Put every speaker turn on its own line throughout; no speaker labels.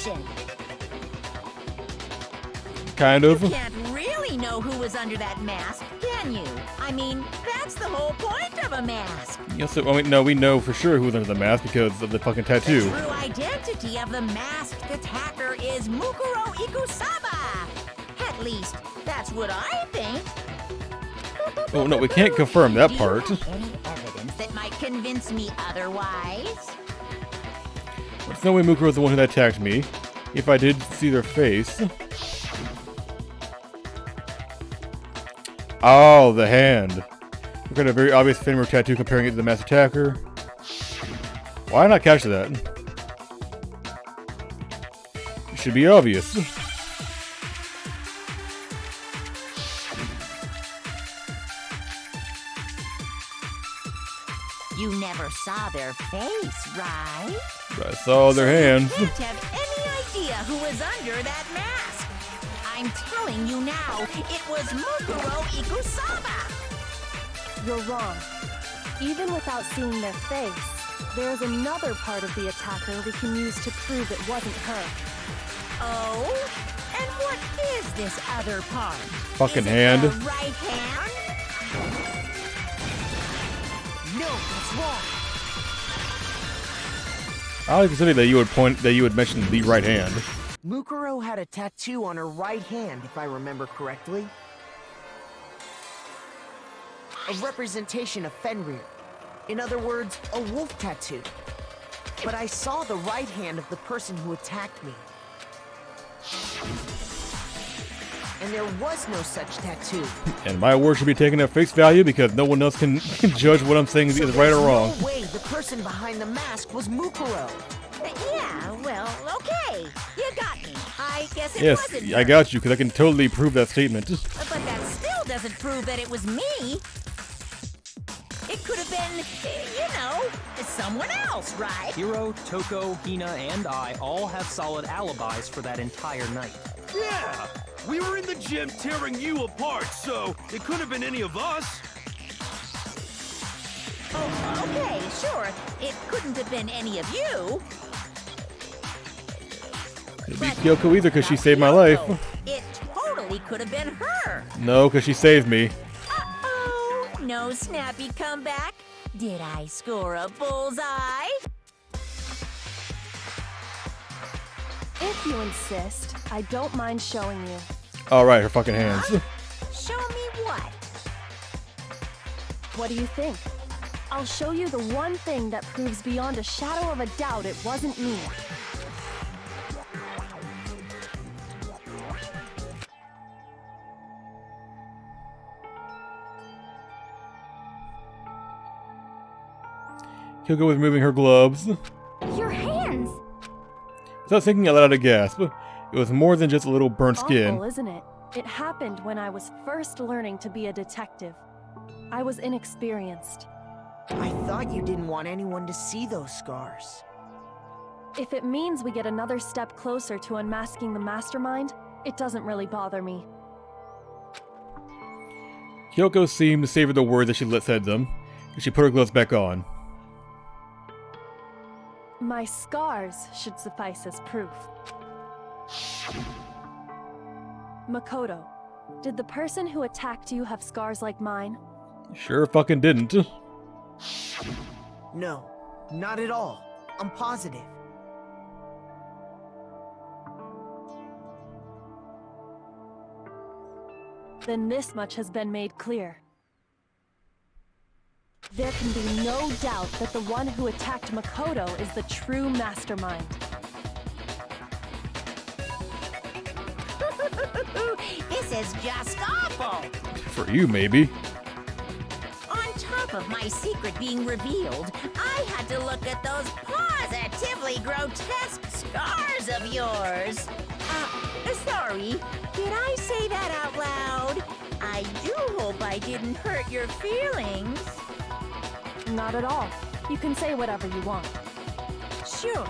deception.
Kind of.
You can't really know who was under that mask, can you? I mean, that's the whole point of a mask.
Yes, I mean, no, we know for sure who's under the mask because of the fucking tattoo.
The true identity of the masked attacker is Mukuro Ikusaba. At least, that's what I think.
Oh no, we can't confirm that part.
Do you have any evidence that might convince me otherwise?
There's no way Mukuro's the one who attacked me. If I did see their face. Oh, the hand. We've got a very obvious Fenrir tattoo comparing it to the masked attacker. Why did I not catch that? It should be obvious.
You never saw their face, right?
I saw their hands.
You can't have any idea who was under that mask. I'm telling you now, it was Mukuro Ikusaba.
You're wrong. Even without seeing their face, there's another part of the attacker we can use to prove it wasn't her.
Oh? And what is this other part?
Fucking
is it
hand.
The right hand? No, that's wrong.
I was considering that you would mention the right hand.
Mukuro had a tattoo on her right hand, if I remember correctly. A representation of Fenrir. In other words, a wolf tattoo. But I saw the right hand of the person who attacked me. And there was no such tattoo.
And my word should be taken at face value because no one else can judge what I'm saying is either right or wrong.
No way the person behind the mask was Mukuro.
Yeah, well, okay. You got me. I guess it
Yes,
wasn't
I
her.
got you because I can totally prove that statement.
But that still doesn't prove that it was me. It could have been, you know, someone else, right?
Hiro, Toko, Hina, and I all have solid alibis for that entire night.
Yeah! We were in the gym tearing you apart, so it couldn't have been any of us.
Oh, okay, sure. It couldn't have been any of you.
It'd be Kyoko either because she saved my life.
It totally could have been her.
No, because she saved me.
Uh-oh. No snappy comeback. Did I score a bullseye?
If you insist, I don't mind showing you.
Alright, her fucking hands.
Show me what?
What do you think? I'll show you the one thing that proves beyond a shadow of a doubt it wasn't me.
Kyoko was moving her gloves.
Your hands!
Without thinking, I let out a gasp. It was more than just a little burnt skin.
Awful, isn't it? It happened when I was first learning to be a detective. I was inexperienced.
I thought you didn't want anyone to see those scars.
If it means we get another step closer to unmasking the mastermind, it doesn't really bother me.
Kyoko seemed to savor the words that she said them, and she put her gloves back on.
My scars should suffice as proof. Makoto, did the person who attacked you have scars like mine?
Sure fucking didn't.
No, not at all. I'm positive.
Then this much has been made clear. There can be no doubt that the one who attacked Makoto is the true mastermind.
This is just awful.
For you, maybe.
On top of my secret being revealed, I had to look at those positively grotesque scars of yours. Sorry, did I say that out loud? I do hope I didn't hurt your feelings.
Not at all. You can say whatever you want.
Sure,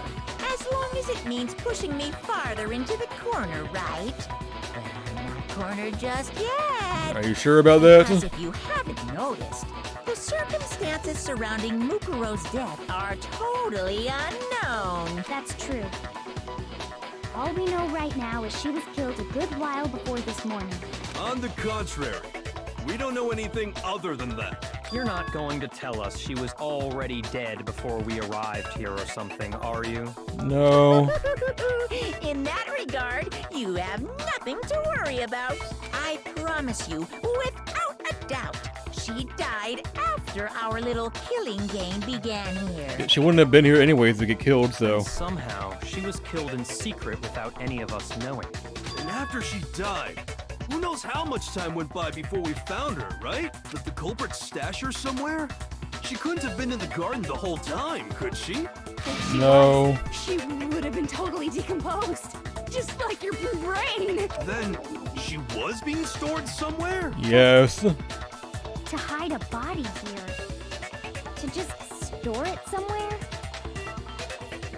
as long as it means pushing me farther into the corner, right? But I'm not cornered just yet.
Are you sure about that?
Because if you haven't noticed, the circumstances surrounding Mukuro's death are totally unknown.
That's true.
All we know right now is she was killed a good while before this morning.
On the contrary, we don't know anything other than that.
You're not going to tell us she was already dead before we arrived here or something, are you?
No.
In that regard, you have nothing to worry about. I promise you, without a doubt, she died after our little killing game began here.
She wouldn't have been here anyways to get killed, so.
Somehow, she was killed in secret without any of us knowing.
And after she died, who knows how much time went by before we found her, right? Did the culprit stash her somewhere? She couldn't have been in the garden the whole time, could she?
No.
She would have been totally decomposed. Just like your brain.
Then, she was being stored somewhere?
Yes.
To hide a body here. To just store it somewhere?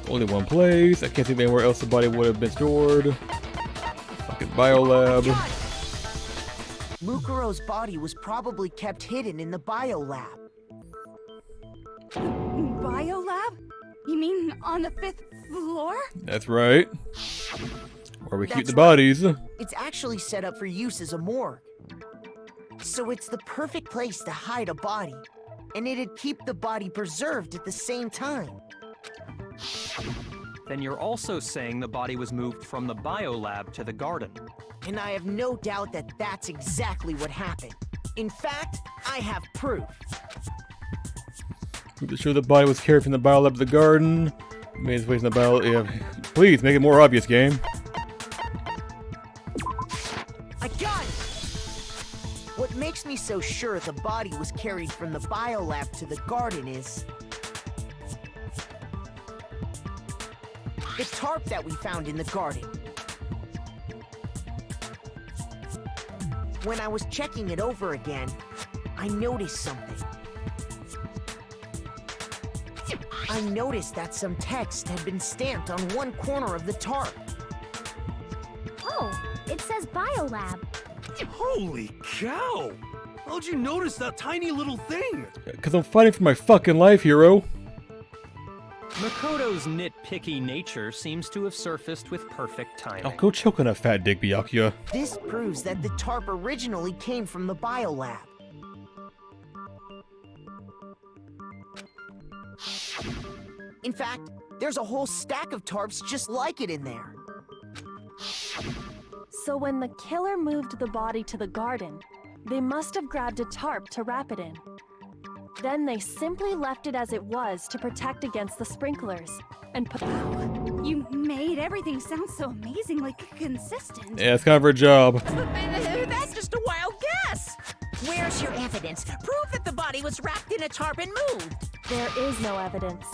Only one place. I can't think of anywhere else the body would have been stored. Fucking biolab.
Mukuro's body was probably kept hidden in the biolab.
Biolab? You mean on the 5th floor?
That's right. Where we keep
That's
the bodies.
It's actually set up for use as a morgue. So it's the perfect place to hide a body. And it'd keep the body preserved at the same time.
Then you're also saying the body was moved from the biolab to the garden.
And I have no doubt that that's exactly what happened. In fact, I have proof.
Sure the body was carried from the biolab to the garden. Made its way in the bio. Yeah. Please make it more obvious, game.
I got it! What makes me so sure the body was carried from the biolab to the garden is the tarp that we found in the garden. When I was checking it over again, I noticed something. I noticed that some text had been stamped on one corner of the tarp.
Oh, it says biolab.
Holy cow! How'd you notice that tiny little thing?
Because I'm fighting for my fucking life, hero.
Makoto's nitpicky nature seems to have surfaced with perfect timing.
Oh, go choke on a fat dick, Byakuya.
This proves that the tarp originally came from the biolab. In fact, there's a whole stack of tarps just like it in there.
So when the killer moved the body to the garden, they must have grabbed a tarp to wrap it in. Then they simply left it as it was to protect against the sprinklers, and put—
You made everything sound so amazingly consistent.
Yeah, it's kind of her job.
That's just a wild guess. Where's your evidence? Prove that the body was wrapped in a tarp and moved.
There is no evidence.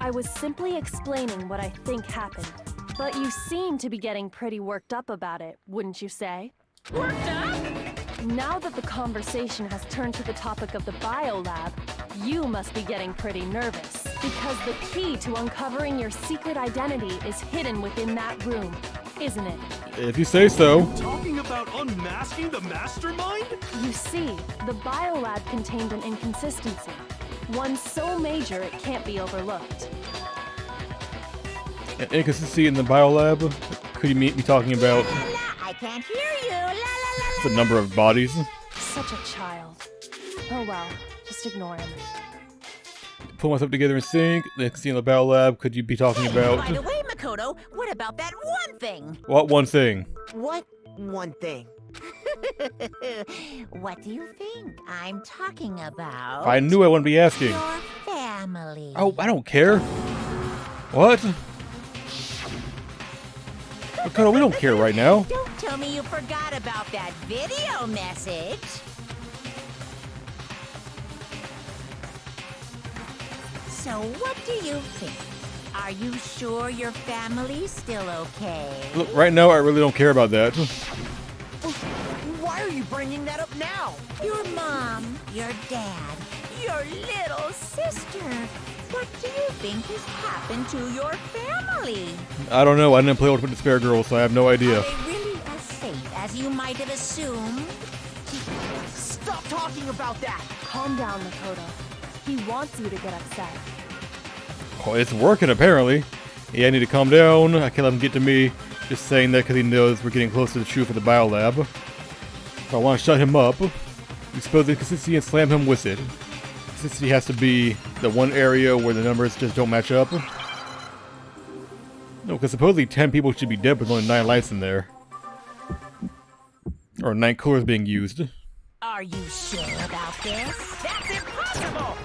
I was simply explaining what I think happened. But you seem to be getting pretty worked up about it, wouldn't you say?
Worked up?
Now that the conversation has turned to the topic of the biolab, you must be getting pretty nervous. Because the key to uncovering your secret identity is hidden within that room, isn't it?
If you say so.
Talking about unmasking the mastermind?
You see, the biolab contained an inconsistency. One so major it can't be overlooked.
An inconsistency in the biolab? Could you be talking about
La, la, I can't hear you. La, la, la,
the number of bodies?
Such a child. Oh well, just ignore him.
Pull myself together in sync. Next scene in the biolab. Could you be talking about
By the way, Makoto, what about that one thing?
what one thing?
What one thing?
What do you think I'm talking about?
I knew I wouldn't be asking.
Your family.
Oh, I don't care. What? Makoto, we don't care right now.
Don't tell me you forgot about that video message. So what do you think? Are you sure your family's still okay?
Look, right now, I really don't care about that.
Why are you bringing that up now?
Your mom, your dad, your little sister. What do you think has happened to your family?
I don't know. I didn't play with the Spare Girl, so I have no idea.
Are they really as safe as you might have assumed?
Stop talking about that!
Calm down, Makoto. He wants you to get upset.
Oh, it's working, apparently. Yeah, I need to calm down. I can't let him get to me. Just saying that because he knows we're getting close to the truth of the biolab. If I want to shut him up, expose the consistency and slam him with it. Consistency has to be the one area where the numbers just don't match up. No, because supposedly 10 people should be dead with only 9 lights in there. Or 9 colors being used.
Are you sure about this? That's impossible!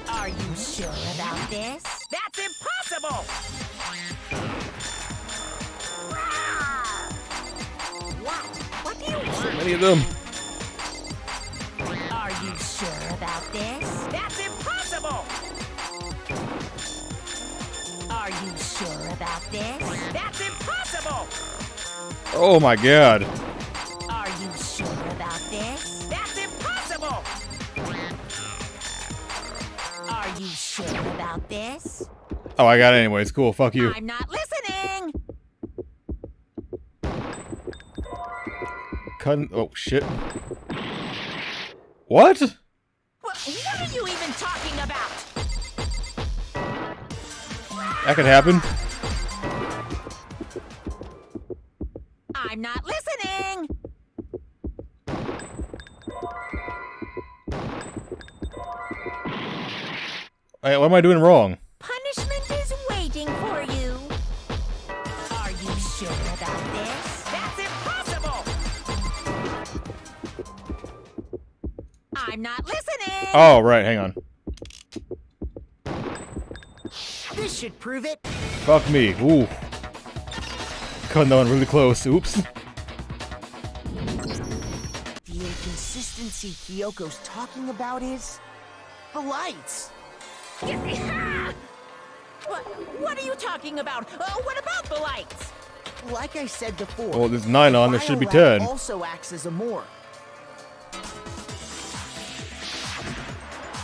Are you sure about this? That's impossible! What do you want?
So many of them.
Are you sure about this? That's impossible! Are you sure about this? That's impossible!
Oh my god.
Are you sure about this? That's impossible! Are you sure about this?
Oh, I got it anyways. Cool. Fuck you.
I'm not listening!
Oh, shit. What?
What are you even talking about?
That could happen.
I'm not listening!
Hey, what am I doing wrong?
Punishment is waiting for you. Are you sure about this? That's impossible! I'm not listening!
Oh, right. Hang on.
This should prove it.
Fuck me. Ooh. Cutting that one really close. Oops.
The inconsistency Kyoko's talking about is the lights.
What are you talking about? What about the lights?
Like I said before,
Well, there's 9 on. There should be
biolab
10.
also acts as a morgue.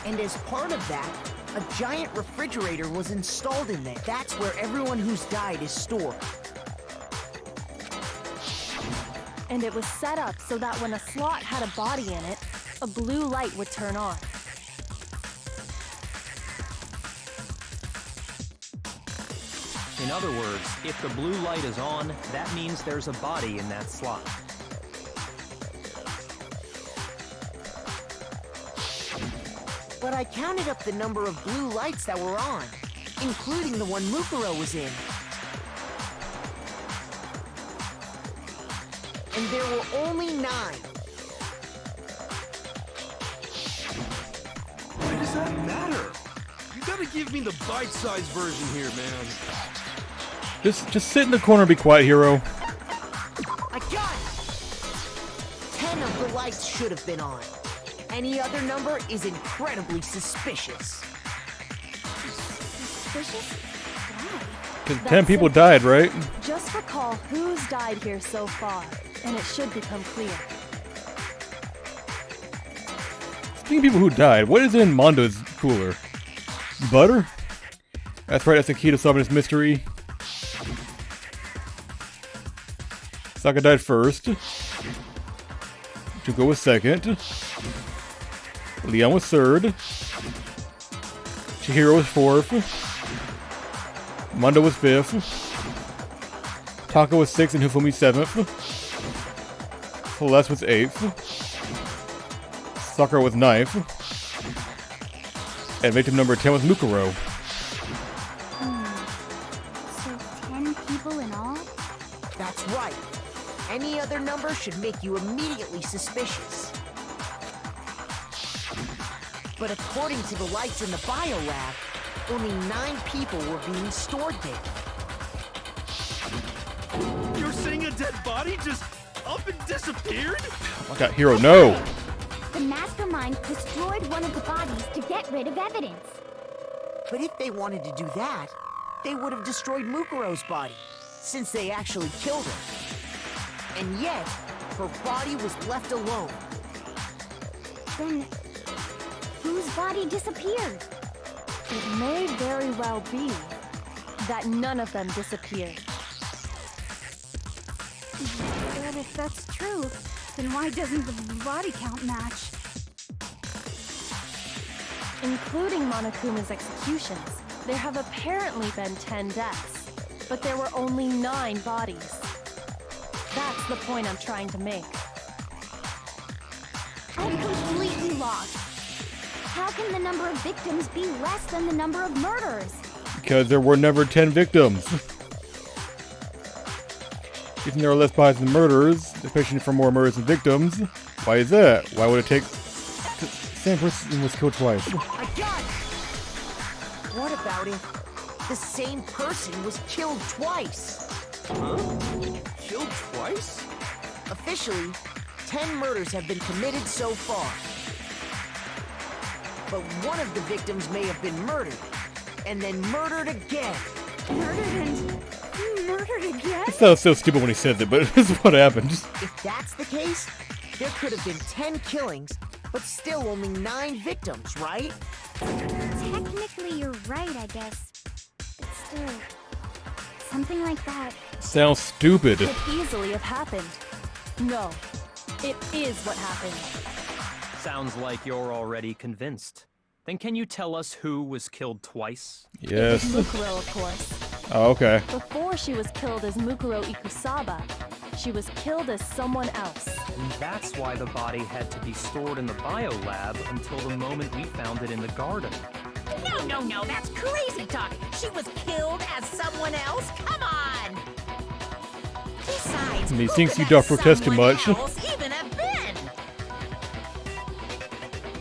And as part of that, a giant refrigerator was installed in there. That's where everyone who's died is stored.
And it was set up so that when a slot had a body in it, a blue light would turn on.
In other words, if the blue light is on, that means there's a body in that slot.
But I counted up the number of blue lights that were on, including the one Mukuro was in. And there were only 9.
Why does that matter? You gotta give me the bite-sized version here, man.
Just sit in the corner and be quiet, hero.
I got it! 10 of the lights should have been on. Any other number is incredibly suspicious.
Suspicious? Why?
Because
That's
10 people
it.
died, right?
Just recall who's died here so far, and it should become clear.
Speaking of people who died, what is in Mondo's cooler? Butter? That's right, that's the key to solving this mystery. Sokka died first. Junko was second. Leon was third. Chihiro was fourth. Mondo was fifth. Taka was sixth and Hifumi seventh. Celeste was eighth. Sakura was ninth. And victim number 10 was Mukuro.
So 10 people in all?
That's right. Any other number should make you immediately suspicious. But according to the lights in the biolab, only 9 people were being stored there.
You're saying a dead body just up and disappeared?
I got Hero, no!
The mastermind destroyed one of the bodies to get rid of evidence.
But if they wanted to do that, they would have destroyed Mukuro's body, since they actually killed her. And yet, her body was left alone.
Then, whose body disappeared?
It may very well be that none of them disappeared.
But if that's true, then why doesn't the body count match?
Including Monokuma's executions, There have apparently been 10 deaths, but there were only 9 bodies. That's the point I'm trying to make.
I'm completely lost. How can the number of victims be less than the number of murders?
Because there were never 10 victims. If there are less bodies than murderers, especially for more murders than victims, why is that? Why would it take... The same person was killed twice.
I got it! What about if the same person was killed twice?
Huh? Killed twice?
Officially, 10 murders have been committed so far. But one of the victims may have been murdered, and then murdered again.
Murdered and murdered again?
It sounds so stupid when he said that, but this is what happened.
If that's the case, there could have been 10 killings, but still only 9 victims, right?
Technically, you're right, I guess. But still, something like that.
Sounds stupid.
Could easily have happened. No, it is what happened.
Sounds like you're already convinced. Then can you tell us who was killed twice?
Yes.
Mukuro, of course.
Oh, okay.
Before she was killed as Mukuro Ikusaba, she was killed as someone else.
And that's why the body had to be stored in the biolab until the moment we found it in the garden.
No, that's crazy talk. She was killed as someone else? Come on! Besides,
And he
who
thinks
could
you don't
that
protest too
someone
much.
else even have been?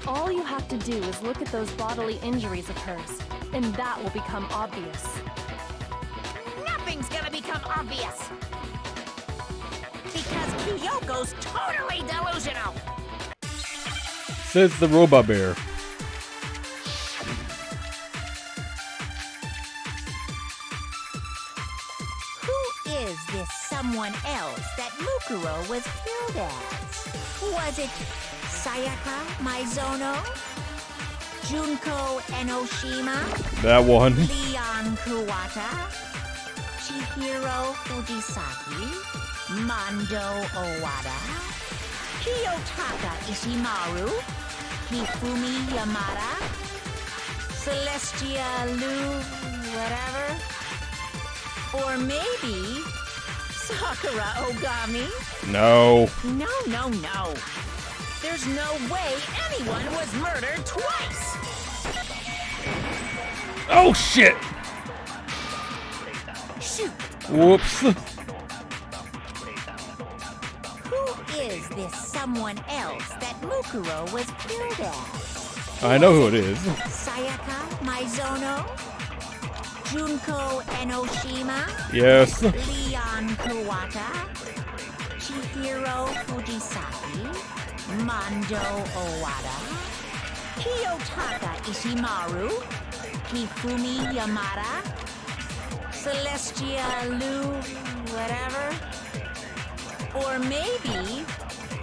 All you have to do is look at those bodily injuries of hers, and that will become obvious.
Nothing's gonna become obvious. Because Kyoko's totally delusional.
Says the robot bear.
Who is this someone else that Mukuro was killed as? Was it Sayaka Maizono? Junko Enoshima?
That one.
Leon Kuwata? Chihiro Fujisaki? Mando Owada? Kiyotaka Ishimaru? Hifumi Yamada? Celestia Lu... whatever? Or maybe... Sakura Ogami?
No.
No. There's no way anyone was murdered twice!
Oh, shit!
Shoot!
Whoops.
Who is this someone else that Mukuro was killed as?
I know who it is.
Sayaka Maizono? Junko Enoshima?
Yes.
Leon Kuwata? Chihiro Fujisaki? Mando Owada? Kiyotaka Ishimaru? Hifumi Yamada? Celestia Lu... whatever? Or maybe...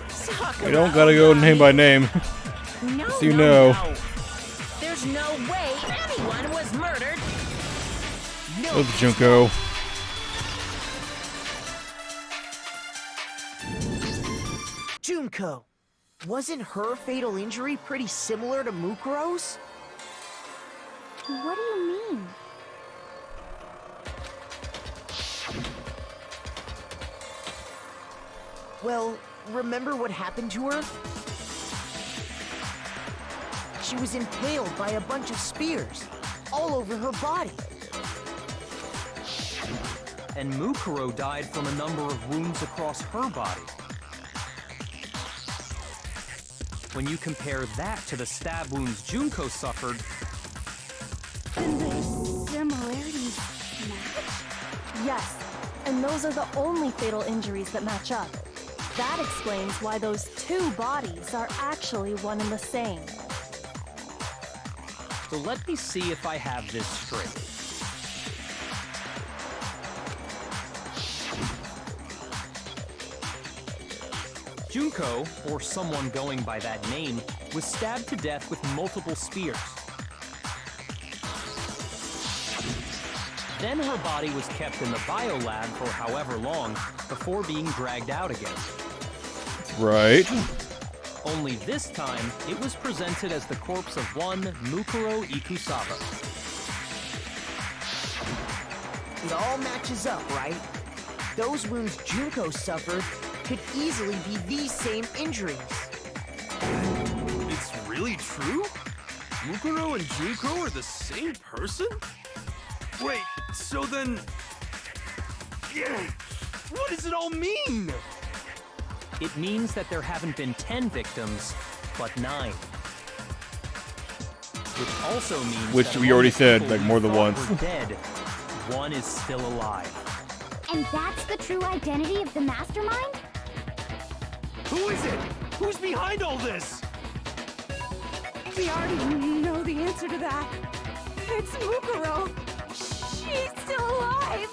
Sakura
We don't gotta go name by name.
No,
So you know.
There's no way anyone was murdered. No.
That's Junko.
Junko. Wasn't her fatal injury pretty similar to Mukuro's?
What do you mean?
Well, remember what happened to her? She was impaled by a bunch of spears, all over her body.
And Mukuro died from a number of wounds across her body. When you compare that to the stab wounds Junko suffered,
And the similarities match?
Yes, and those are the only fatal injuries that match up. That explains why those 2 bodies are actually one and the same.
so let me see if I have this straight. Junko, or someone going by that name, was stabbed to death with multiple spears. Then her body was kept in the biolab for however long before being dragged out again.
Right.
Only this time, it was presented as the corpse of one Mukuro Ikusaba.
It all matches up, right? Those wounds Junko suffered could easily be these same injuries.
It's really true? Mukuro and Junko are the same person? Wait, so then... Yeah, what does it all mean?
It means that there haven't been 10 victims, but 9. Which also means
Which
that
we already
among the
said,
people
like,
we
more than
thought
once.
were dead, one is still alive.
And that's the true identity of the mastermind?
Who is it? Who's behind all this?
We already know the answer to that. It's Mukuro. She's still alive.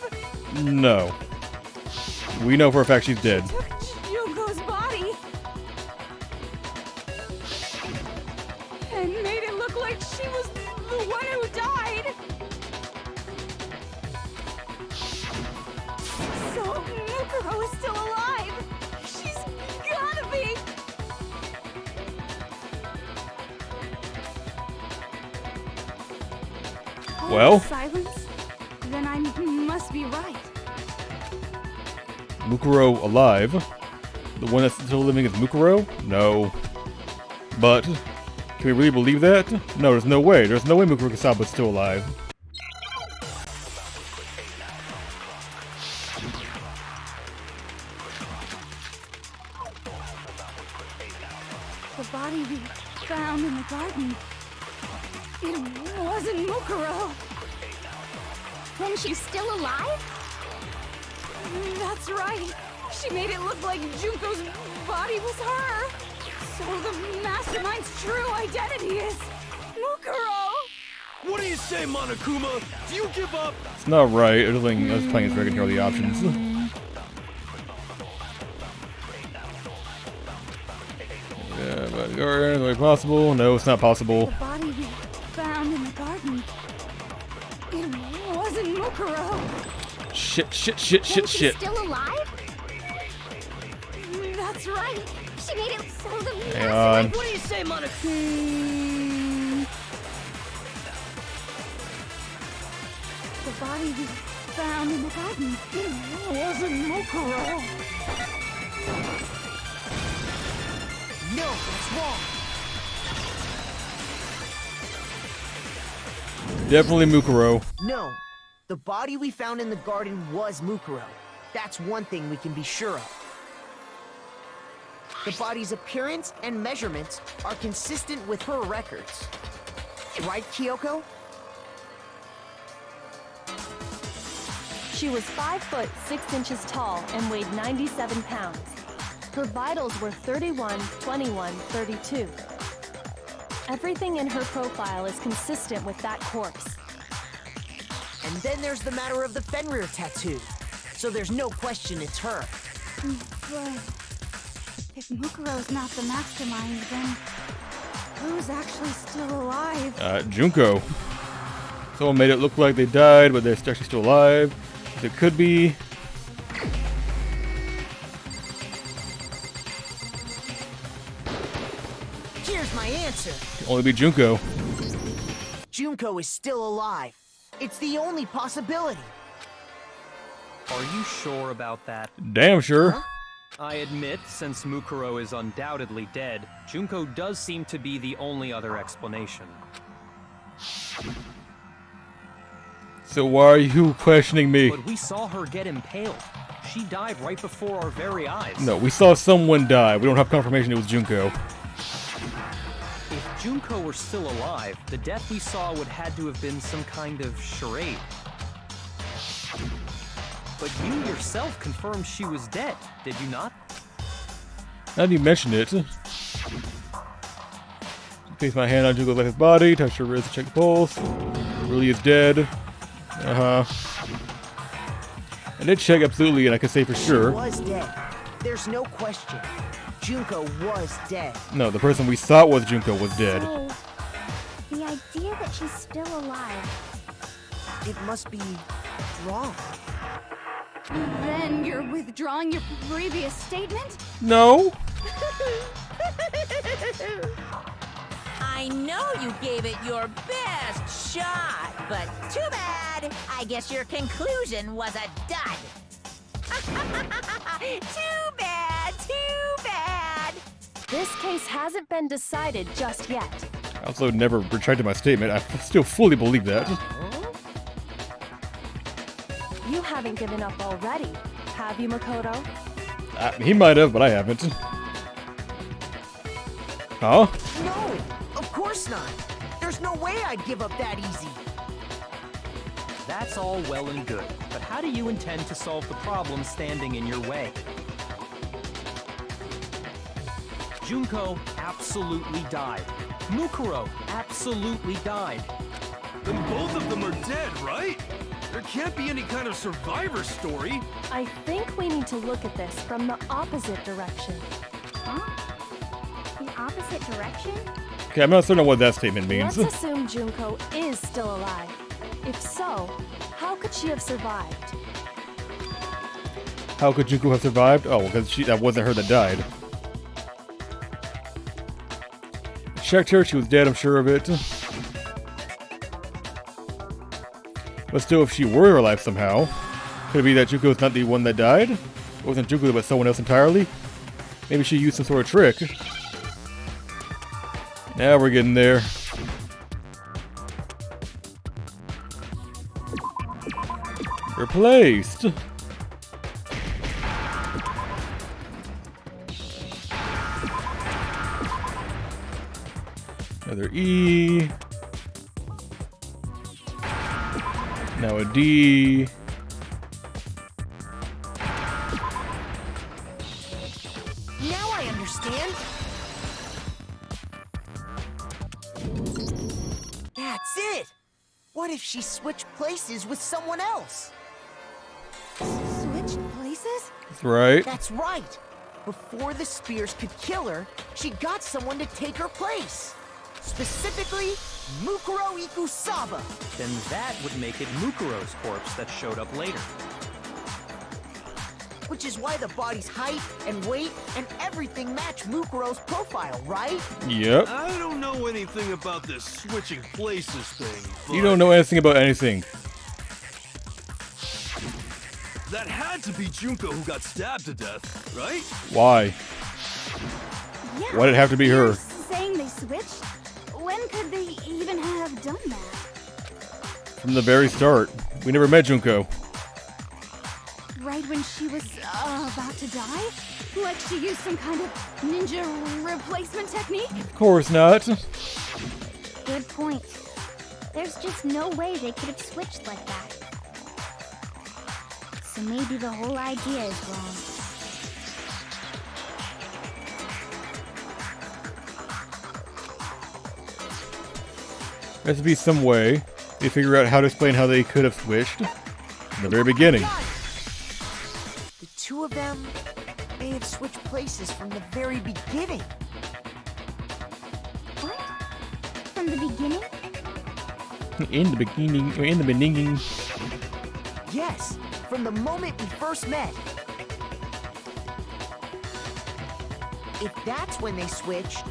No. We know for a fact she's dead.
Took Junko's body and made it look like she was the one who died. So Mukuro is still alive. She's gotta be.
Well?
Silence? Then I must be right.
Mukuro alive? The one that's still living is Mukuro? No. But, can we really believe that? No, there's no way. There's no way Mukuro Kasaba's still alive.
The body we found in the garden. It wasn't Mukuro.
Then she's still alive?
That's right. She made it look like Junko's body was her. So the mastermind's true identity is Mukuro.
What do you say, Monokuma? Do you give up?
It's not right. I was playing as Dragon here, all the options. Yeah, but is it really possible? No, it's not possible.
The body we found in the garden. It wasn't Mukuro.
Shit.
Then she's still alive?
That's right.
She made it so the
Hang on.
What do you say, Monica?
The body we found in the garden. It wasn't Mukuro.
No, that's wrong.
Definitely Mukuro.
No, the body we found in the garden was Mukuro. That's one thing we can be sure of. The body's appearance and measurements are consistent with her records. Right, Kyoko?
She was 5 foot 6 inches tall and weighed 97 pounds. Her vitals were 31, 21, 32. Everything in her profile is consistent with that corpse.
And then there's the matter of the Fenrir tattoo. So there's no question it's her.
But if Mukuro's not the mastermind, then who's actually still alive?
Junko. Someone made it look like they died, but they're actually still alive. It could be.
Here's my answer.
Could only be Junko.
Junko is still alive. It's the only possibility.
Are you sure about that?
Damn sure.
I admit, since Mukuro is undoubtedly dead, Junko does seem to be the only other explanation.
So why are you questioning me?
But we saw her get impaled. She died right before our very eyes.
No, we saw someone die. We don't have confirmation it was Junko.
If Junko were still alive, the death we saw would had to have been some kind of charade. But you yourself confirmed she was dead, did you not?
Now that you mention it. Place my hand on Junko's lifeless body, touch her wrist, check the pulse. Really is dead. I did check absolutely, and I can say for
She
sure.
was dead. There's no question. Junko was dead.
No, the person we thought was Junko was dead.
So, the idea that she's still alive.
It must be wrong.
Then you're withdrawing your previous statement?
No.
I know you gave it your best shot, but too bad. I guess your conclusion was a dud. Too bad, too bad.
This case hasn't been decided just yet.
I also never retracted my statement. I still fully believe that.
You haven't given up already, have you, Makoto?
He might have, but I haven't. Huh?
No, of course not. There's no way I'd give up that easy.
That's all well and good, but how do you intend to solve the problem standing in your way? Junko absolutely died. Mukuro absolutely died.
Then both of them are dead, right? There can't be any kind of survivor story.
I think we need to look at this from the opposite direction.
Huh? The opposite direction?
Okay, I'm not certain on what that statement means.
Let's assume Junko is still alive. If so, how could she have survived?
How could Junko have survived? Oh, because that wasn't her that died. Checked her, she was dead, I'm sure of it. But still, if she were alive somehow, could it be that Junko's not the one that died? It wasn't Junko, but someone else entirely? Maybe she used some sort of trick. Now we're getting there. Replaced. Another E. Now a D.
Now I understand. That's it. What if she switched places with someone else?
Switched places?
That's right.
That's right. Before the spears could kill her, she got someone to take her place. Specifically, Mukuro Ikusaba.
Then that would make it Mukuro's corpse that showed up later.
Which is why the body's height and weight and everything match Mukuro's profile, right?
Yep.
I don't know anything about this switching places thing, but
You don't know anything about anything.
that had to be Junko who got stabbed to death, right?
Why?
Yeah.
Why'd it have to be her?
You're saying they switched? When could they even have done that?
From the very start. We never met Junko.
Right when she was about to die? Like she used some kind of ninja replacement technique?
Of course not.
Good point. There's just no way they could have switched like that. So maybe the whole idea is wrong.
There has to be some way they figure out how to explain how they could have switched in the very beginning.
The two of them may have switched places from the very beginning.
What? From the beginning?
In the beginning.
Yes, from the moment we first met. If that's when they switched,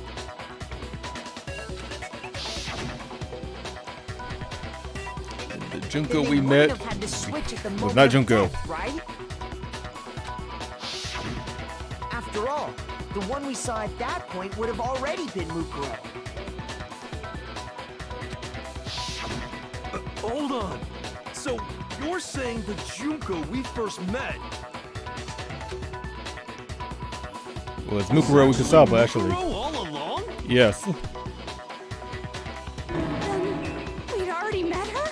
The Junko
then
we
they
met
wouldn't have had to switch at the moment
not
of
Junko.
death, right? After all, the one we saw at that point would have already been Mukuro.
Hold on. So you're saying the Junko we first met
was Mukuro Ikusaba, actually.
Mukuro all along?
Yes.
We'd already met her?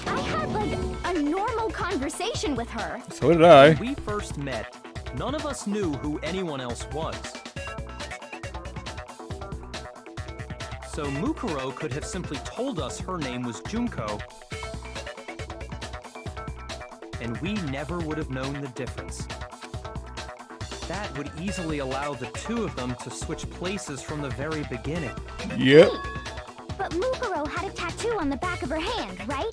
I had like a normal conversation with her.
So did I.
When we first met, none of us knew who anyone else was. So Mukuro could have simply told us her name was Junko, and we never would have known the difference. That would easily allow the two of them to switch places from the very beginning.
Yep.
But Mukuro had a tattoo on the back of her hand, right?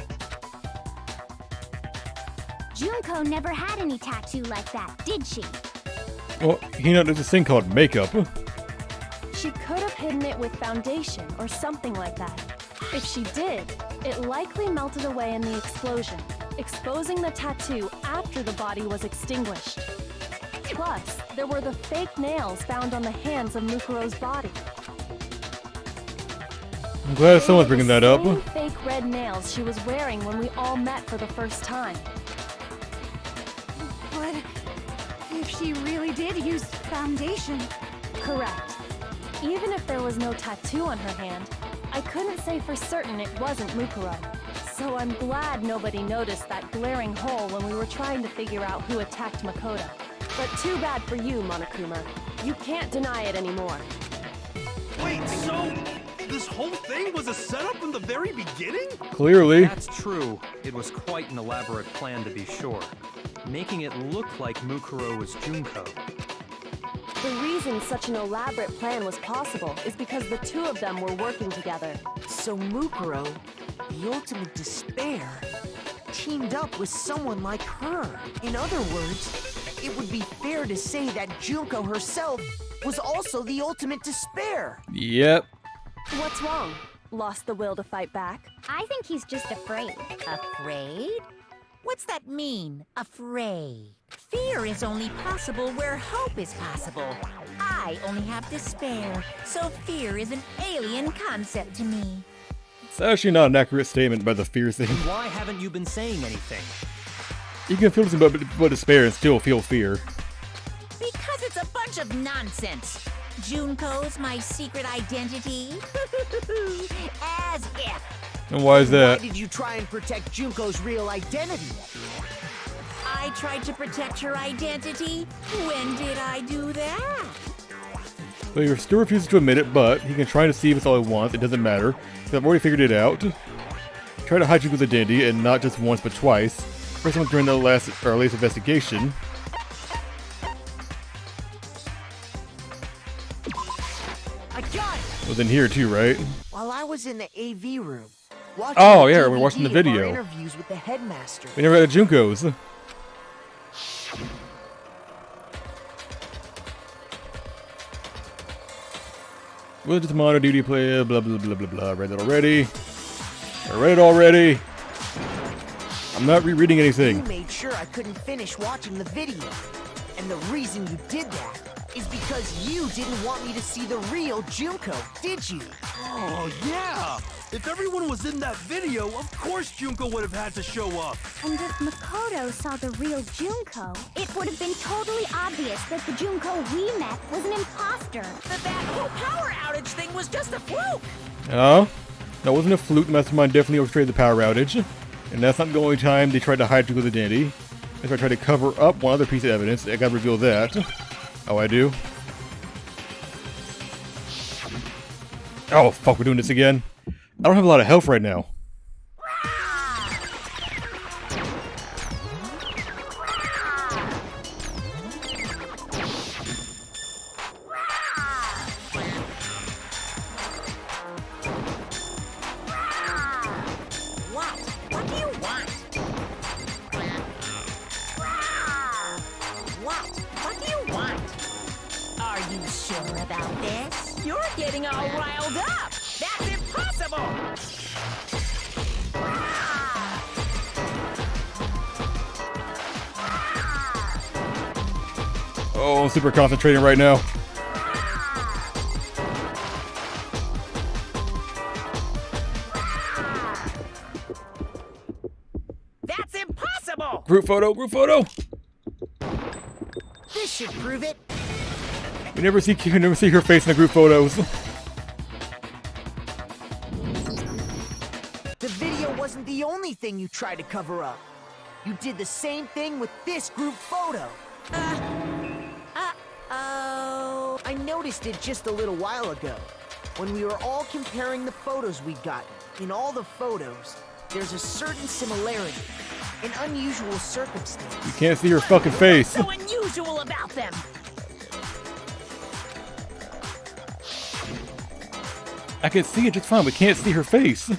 Junko never had any tattoo like that, did she?
Well, you know, there's this thing called makeup.
She could have hidden it with foundation or something like that. If she did, it likely melted away in the explosion, exposing the tattoo after the body was extinguished. Plus, there were the fake nails found on the hands of Mukuro's body.
I'm glad someone's bringing that up.
Same fake red nails she was wearing when we all met for the first time.
But if she really did use foundation...
Correct. Even if there was no tattoo on her hand, I couldn't say for certain it wasn't Mukuro. So I'm glad nobody noticed that glaring hole when we were trying to figure out who attacked Makoto. But too bad for you, Monokuma. You can't deny it anymore.
Wait, so this whole thing was a setup from the very beginning?
Clearly.
That's true. It was quite an elaborate plan to be sure, making it look like Mukuro was Junko.
The reason such an elaborate plan was possible is because the two of them were working together.
So Mukuro, the ultimate despair, teamed up with someone like her. In other words, it would be fair to say that Junko herself was also the ultimate despair.
Yep.
What's wrong? Lost the will to fight back?
I think he's just afraid.
Afraid? What's that mean, afraid? Fear is only possible where hope is possible. I only have despair, so fear is an alien concept to me.
It's actually not an accurate statement about the fear thing.
Why haven't you been saying anything?
You can feel something about despair and still feel fear.
Because it's a bunch of nonsense. Junko's my secret identity? As if.
And why is that?
Why did you try and protect Junko's real identity?
I tried to protect her identity? When did I do that?
So he still refuses to admit it, but he can try to deceive us all he wants. It doesn't matter, because I've already figured it out. Try to hide Junko's identity, and not just once, but twice. First one during the latest investigation.
I got it!
It was in here too, right?
While I was in the AV room, watching
Oh,
the
yeah, we're
DVD
watching the
of our
video.
interviews with the headmaster.
We never had a Junko's. Will just monitor duty player, blah blah blah blah blah. Read that already. I read it already. I'm not rereading
You
anything.
made sure I couldn't finish watching the video. And the reason you did that is because you didn't want me to see the real Junko, did you?
Oh, yeah! If everyone was in that video, of course Junko would have had to show up.
And if Makoto saw the real Junko, it would have been totally obvious that the Junko we met was an imposter.
That whole power outage thing was just a fluke!
Oh? That wasn't a fluke. Mastermind definitely orchestrated the power outage. And that's not the only time they tried to hide Junko's identity. If I tried to cover up one other piece of evidence, I gotta reveal that. Oh, I do? Oh, fuck, we're doing this again. I don't have a lot of health right now.
What do you want? What do you want? Are you sure about this? You're getting all riled up! That's impossible!
Oh, I'm super concentrating right now.
That's impossible!
Group photo, group photo!
This should prove it.
We never see her face in the group photos.
The video wasn't the only thing you tried to cover up. You did the same thing with this group photo.
Uh-oh.
I noticed it just a little while ago, when we were all comparing the photos we'd gotten. In all the photos, there's a certain similarity, an unusual circumstance.
You can't see her fucking face.
So unusual about them!
I can see it just fine, but can't see her face.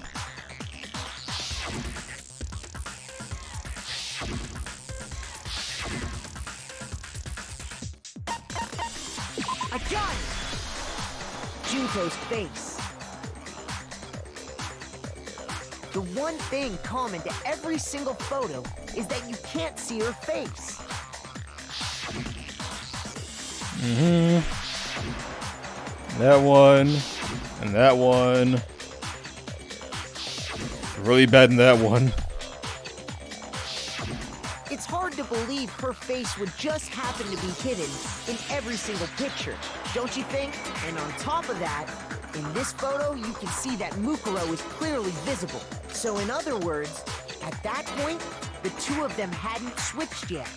I got it! Junko's face. The one thing common to every single photo is that you can't see her face.
That one. And that one. Really bad in that one.
It's hard to believe her face would just happen to be hidden in every single picture, don't you think? And on top of that, in this photo, you can see that Mukuro is clearly visible. So in other words, at that point, the two of them hadn't switched yet.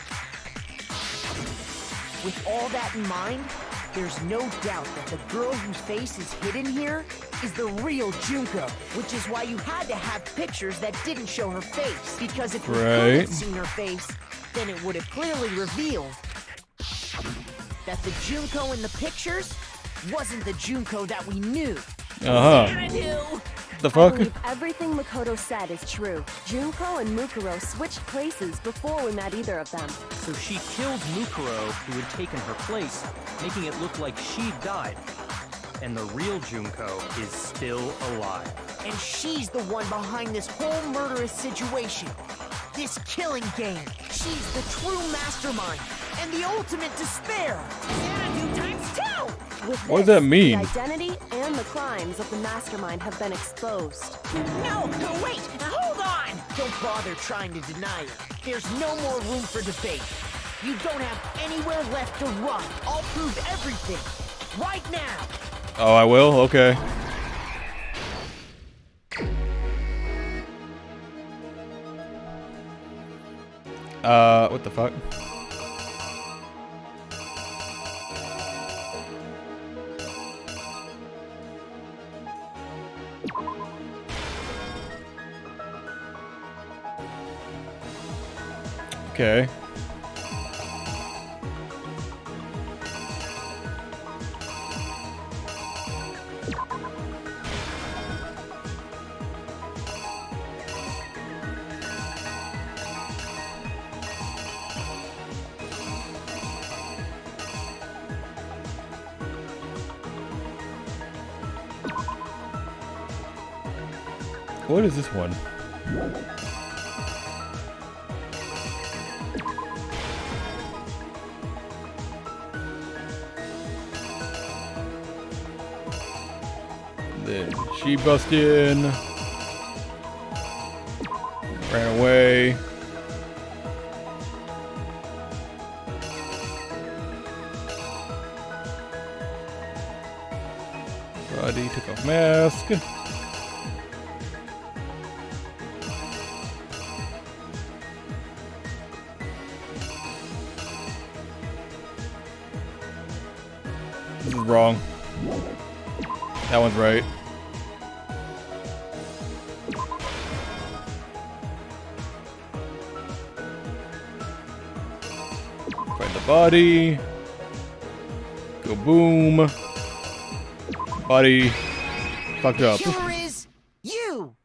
With all that in mind, there's no doubt that the girl whose face is hidden here is the real Junko, which is why you had to have pictures that didn't show her face. Because if we could have seen her face, then it would have clearly revealed that the Junko in the pictures wasn't the Junko that we knew.
The fuck?
I believe everything Makoto said is true. Junko and Mukuro switched places before we met either of them.
So she killed Mukuro, who had taken her place, making it look like she'd died. And the real Junko is still alive.
And she's the one behind this whole murderous situation. This killing game. She's the true mastermind and the ultimate despair.
Xanadu times 2!
With
What does
this,
that mean?
The identity and the crimes of the mastermind have been exposed.
No, wait! Hold on!
Don't bother trying to deny it. There's no more room for debate. You don't have anywhere left to run. I'll prove everything. Right now.
Oh, I will? Okay. What the fuck? Okay. What is this one? Then she busted in, ran away. Buddy took off mask. This is wrong. That one's right. Find the body. Go boom. Body fucked up.
Killer is you.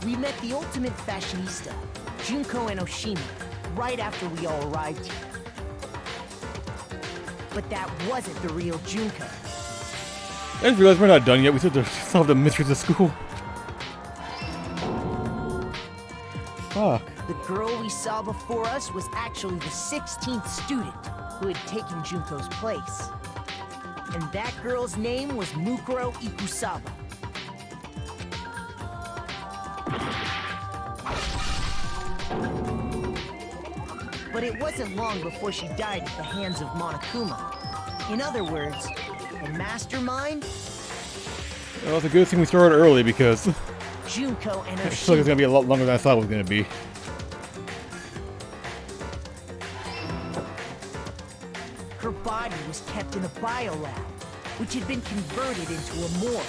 We met the ultimate fashionista, Junko and Oshima, right after we all arrived here. But that wasn't the real Junko.
I just realized we're not done yet. We still have to solve the mysteries of school. Fuck.
The girl we saw before us was actually the 16th student who had taken Junko's place. And that girl's name was Mukuro Ikusaba. But it wasn't long before she died at the hands of Monokuma. In other words, the mastermind,
Well, it's a good thing we started early because
Junko and
I feel like it's
Oshima.
gonna be a lot longer than I thought it was gonna be.
Her body was kept in a biolab, which had been converted into a morgue.